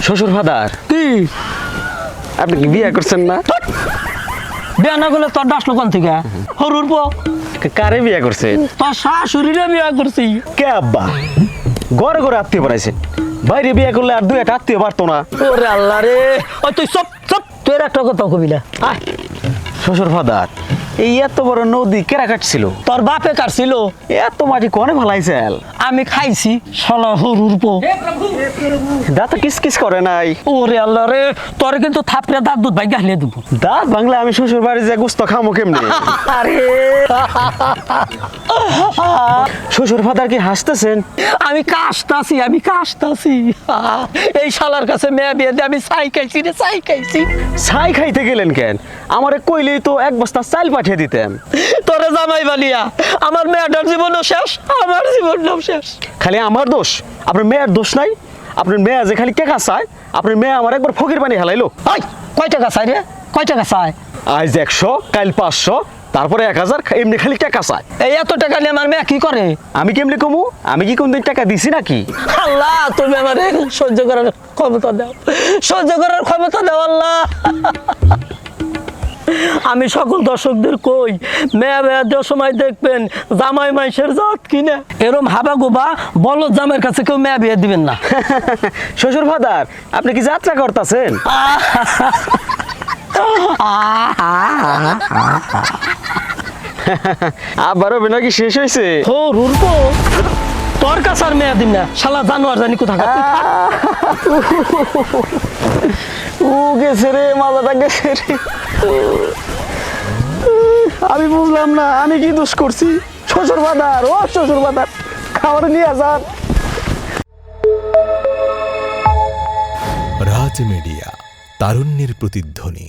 শ্বশুর ফাদার, কি আপনি কি বিয়ে করছেন না? বিয়া না করলে তোর ডাসলো কোন থেকে হরুর পো কারে বিয়ে করছেন? তোর শাশুড়িরে বিয়া করছি। কে আব্বা, ঘরে ঘরে আত্মীয় বানাইছেন, বাইরে বিয়ে করলে আর দুই একটা আত্মীয় পারতো না? ওরে আল্লাহ রে, ওই তুই সব সব তুই একটা কথা কবি না। আয়, শ্বশুর ফাদার, এই এত বড় নদী কেরা কাটছিল? তোর বাপে কাটছিল, এত মাটি কনে ভালাইছেন? আমি খাইছি শালা হরুর পো। দাঁত কিস কিস করে নাই? ওরে আল্লাহ রে, তোর কিন্তু থাপড়ে দাঁত দুধ ভাই গাহলে দেবো। দাঁত ভাঙলে আমি শ্বশুর বাড়ি যে গোস্ত খামো কেমনি? আরে শ্বশুর ফাদার কি হাসতেছেন? আমি কাশতাছি, আমি কাশতাছি। এই শালার কাছে মেয়ে বিয়ে দিয়ে আমি ছাই খাইছি রে, ছাই খাইছি। ছাই খাইতে গেলেন কেন? আমারে কইলেই তো এক বস্তা চাল পাঠিয়ে দিতেন। তোরে জামাই বালিয়া আমার মেয়েটার জীবনও শেষ, আমার জীবনটাও শেষ। খালি আমার দোষ? আপনার মেয়ের দোষ নাই? আপনার মেয়ে যে খালি টেকা চায়, আপনার মেয়ে আমার একবার ফকির বানিয়ে হেলাইলো। আই, কয় টাকা চাই রে, কয় টাকা চাই? আজ 100, কাল 500, তারপরে 1000, এমনি খালি টাকা চায়। এই এত টাকা নিয়ে আমার মেয়ে কি করে? আমি কেমনি কমু? আমি কি কোনদিন টাকা দিছি নাকি? আল্লাহ, তুমি আমার সহ্য করার ক্ষমতা দাও, সহ্য করার ক্ষমতা দাও আল্লাহ। আমি সকল দর্শকদের কই, মেয়ে মেয়ে দেওয়ার সময় দেখবেন জামাই মাইসের জাত কিনে এরম হাবা গোবা বলদ জামাইয়ের কাছে কেউ মেয়ে বিয়ে দিবেন না। শ্বশুর ফাদার, আপনি কি যাত্রা করতেছেন? আবার অভিনয় কি শেষ হয়েছে? ও রুরবো, তোর কাছে আর মেয়ে দিন না, শালা জানোয়ার জানি কোথাকার। ও গেছে রে, মাথাটা গেছে রে। আমি বুঝলাম না আমি কি দোষ করছি। শ্বশুর ফাদার, ও শ্বশুর ফাদার, খাবার নিয়ে যান। রাজ মিডিয়া, তারুণ্যের প্রতিধ্বনি।